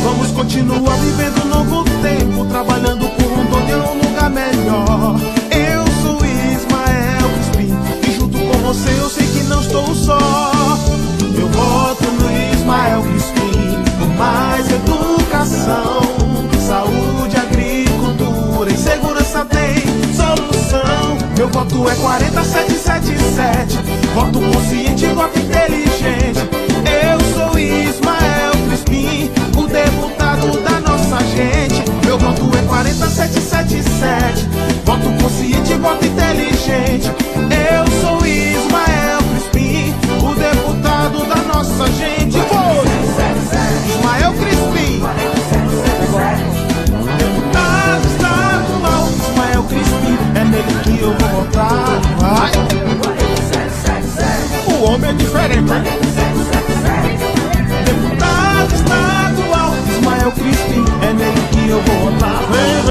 Vamos continuar vivendo um novo tempo, trabalhando por um dono de um lugar melhor. Eu sou Ismael Crispim e junto com você eu sei que não estou só. Eu voto no Ismael Crispim por mais educação, saúde, agricultura e segurança tem solução. Meu voto é 4777, voto consciente, voto inteligente.